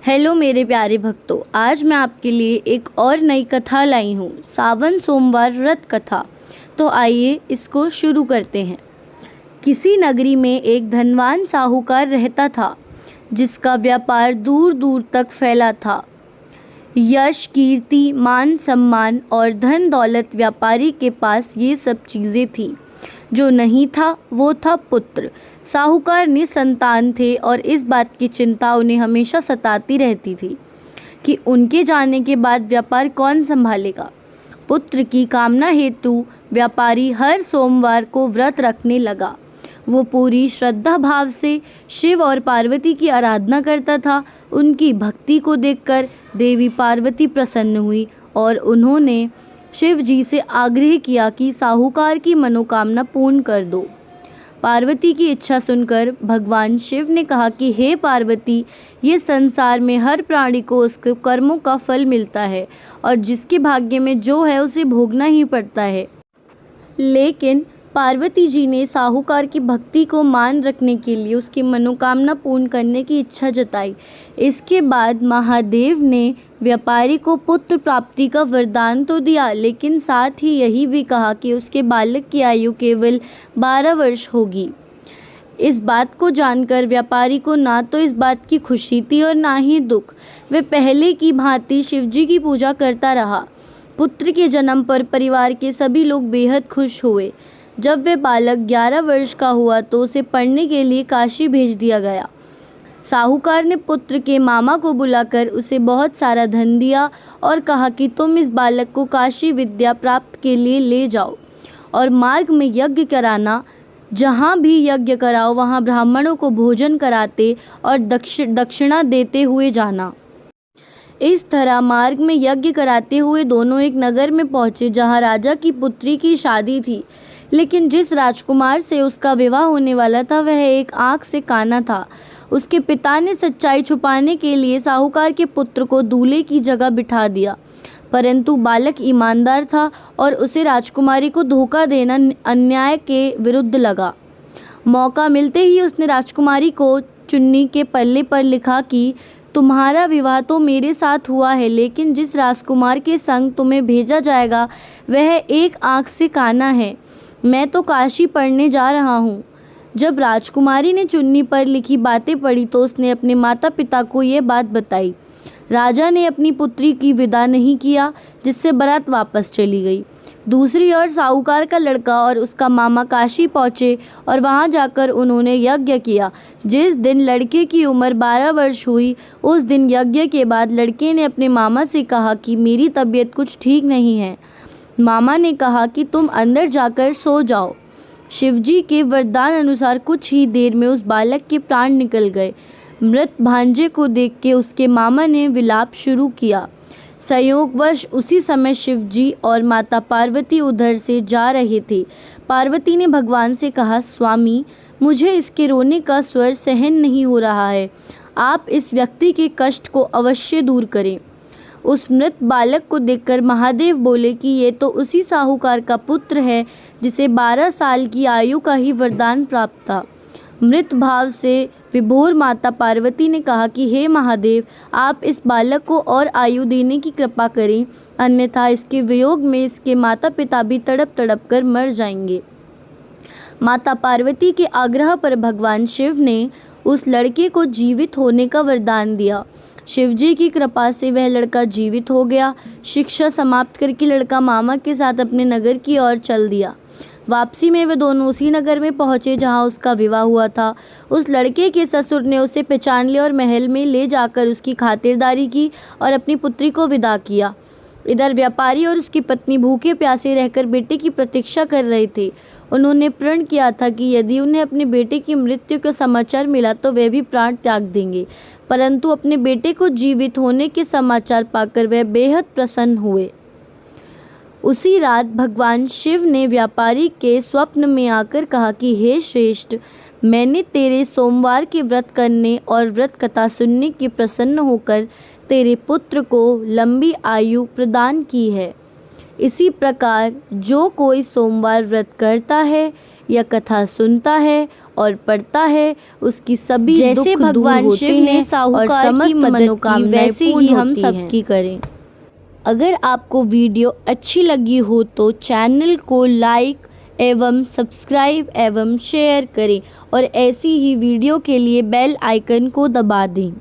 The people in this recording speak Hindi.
हेलो मेरे प्यारे भक्तों, आज मैं आपके लिए एक और नई कथा लाई हूँ, सावन सोमवार व्रत कथा। तो आइए इसको शुरू करते हैं। किसी नगरी में एक धनवान साहूकार रहता था, जिसका व्यापार दूर दूर तक फैला था। यश, कीर्ति, मान सम्मान और धन दौलत व्यापारी के पास ये सब चीज़ें थीं। जो नहीं था वो था पुत्र। साहूकार निसंतान थे और इस बात की चिंता उन्हें हमेशा सताती रहती थी कि उनके जाने के बाद व्यापार कौन संभालेगा। पुत्र की कामना हेतु व्यापारी हर सोमवार को व्रत रखने लगा। वो पूरी श्रद्धा भाव से शिव और पार्वती की आराधना करता था। उनकी भक्ति को देखकर देवी पार्वती प्रसन्न हुई और उन्होंने शिव जी से आग्रह किया कि साहूकार की मनोकामना पूर्ण कर दो। पार्वती की इच्छा सुनकर भगवान शिव ने कहा कि हे पार्वती, ये संसार में हर प्राणी को उसके कर्मों का फल मिलता है और जिसके भाग्य में जो है उसे भोगना ही पड़ता है। लेकिन पार्वती जी ने साहूकार की भक्ति को मान रखने के लिए उसकी मनोकामना पूर्ण करने की इच्छा जताई। इसके बाद महादेव ने व्यापारी को पुत्र प्राप्ति का वरदान तो दिया, लेकिन साथ ही यही भी कहा कि उसके बालक की आयु केवल 12 वर्ष होगी। इस बात को जानकर व्यापारी को ना तो इस बात की खुशी थी और ना ही दुख। वह पहले की भांति शिवजी की पूजा करता रहा। पुत्र के जन्म पर परिवार के सभी लोग बेहद खुश हुए। जब वह बालक 11 वर्ष का हुआ तो उसे पढ़ने के लिए काशी भेज दिया गया। साहूकार ने पुत्र के मामा को बुलाकर उसे बहुत सारा धन दिया और कहा कि तुम इस बालक को काशी विद्या प्राप्त के लिए ले जाओ और मार्ग में यज्ञ कराना। जहाँ भी यज्ञ कराओ वहाँ ब्राह्मणों को भोजन कराते और दक्षिणा देते हुए जाना। इस तरह मार्ग में यज्ञ कराते हुए दोनों एक नगर में पहुँचे जहाँ राजा की पुत्री की शादी थी। लेकिन जिस राजकुमार से उसका विवाह होने वाला था वह एक आँख से काना था। उसके पिता ने सच्चाई छुपाने के लिए साहूकार के पुत्र को दूल्हे की जगह बिठा दिया, परंतु बालक ईमानदार था और उसे राजकुमारी को धोखा देना अन्याय के विरुद्ध लगा। मौका मिलते ही उसने राजकुमारी को चुन्नी के पल्ले पर लिखा कि तुम्हारा विवाह तो मेरे साथ हुआ है, लेकिन जिस राजकुमार के संग तुम्हें भेजा जाएगा वह एक आँख से काना है। मैं तो काशी पढ़ने जा रहा हूँ। जब राजकुमारी ने चुन्नी पर लिखी बातें पढ़ी तो उसने अपने माता पिता को ये बात बताई। राजा ने अपनी पुत्री की विदा नहीं किया, जिससे बारात वापस चली गई। दूसरी ओर साहूकार का लड़का और उसका मामा काशी पहुँचे और वहाँ जाकर उन्होंने यज्ञ किया। जिस दिन लड़के की उम्र 12 वर्ष हुई उस दिन यज्ञ के बाद लड़के ने अपने मामा से कहा कि मेरी तबीयत कुछ ठीक नहीं है। मामा ने कहा कि तुम अंदर जाकर सो जाओ। शिवजी के वरदान अनुसार कुछ ही देर में उस बालक के प्राण निकल गए। मृत भांजे को देख के उसके मामा ने विलाप शुरू किया। संयोगवश उसी समय शिवजी और माता पार्वती उधर से जा रहे थे। पार्वती ने भगवान से कहा, स्वामी, मुझे इसके रोने का स्वर सहन नहीं हो रहा है। आप इस व्यक्ति के कष्ट को अवश्य दूर करें। उस मृत बालक को देखकर महादेव बोले कि ये तो उसी साहूकार का पुत्र है जिसे 12 साल की आयु का ही वरदान प्राप्त था। मृत भाव से विभोर माता पार्वती ने कहा कि हे महादेव, आप इस बालक को और आयु देने की कृपा करें, अन्यथा इसके वियोग में इसके माता पिता भी तड़प तड़प कर मर जाएंगे। माता पार्वती के आग्रह पर भगवान शिव ने उस लड़के को जीवित होने का वरदान दिया। शिवजी की कृपा से वह लड़का जीवित हो गया। शिक्षा समाप्त करके लड़का मामा के साथ अपने नगर की ओर चल दिया। वापसी में वे दोनों उसी नगर में पहुंचे जहां उसका विवाह हुआ था। उस लड़के के ससुर ने उसे पहचान लिया और महल में ले जाकर उसकी खातिरदारी की और अपनी पुत्री को विदा किया। इधर व्यापारी और उसकी पत्नी भूखे प्यासे रहकर बेटे की प्रतीक्षा कर रहे थे। उन्होंने प्रण किया था कि यदि उन्हें अपने बेटे की मृत्यु का समाचार मिला तो वे भी प्राण त्याग देंगे, परंतु अपने बेटे को जीवित होने के समाचार पाकर वे बेहद प्रसन्न हुए। उसी रात भगवान शिव ने व्यापारी के स्वप्न में आकर कहा कि हे श्रेष्ठ, मैंने तेरे सोमवार के व्रत करने और व्रत कथा सुनने के प्रसन्न होकर तेरे पुत्र को लंबी आयु प्रदान की है। इसी प्रकार जो कोई सोमवार व्रत करता है यह कथा सुनता है और पढ़ता है उसकी सभी जैसे दुख भगवान दूर शिव होते ने हैं साहूकार और समस्त की मदद की मनोकामनाएं वैसे ही पूर्ण हम होती सबकी करें। अगर आपको वीडियो अच्छी लगी हो तो चैनल को लाइक एवं सब्सक्राइब एवं शेयर करें और ऐसी ही वीडियो के लिए बेल आइकन को दबा दें।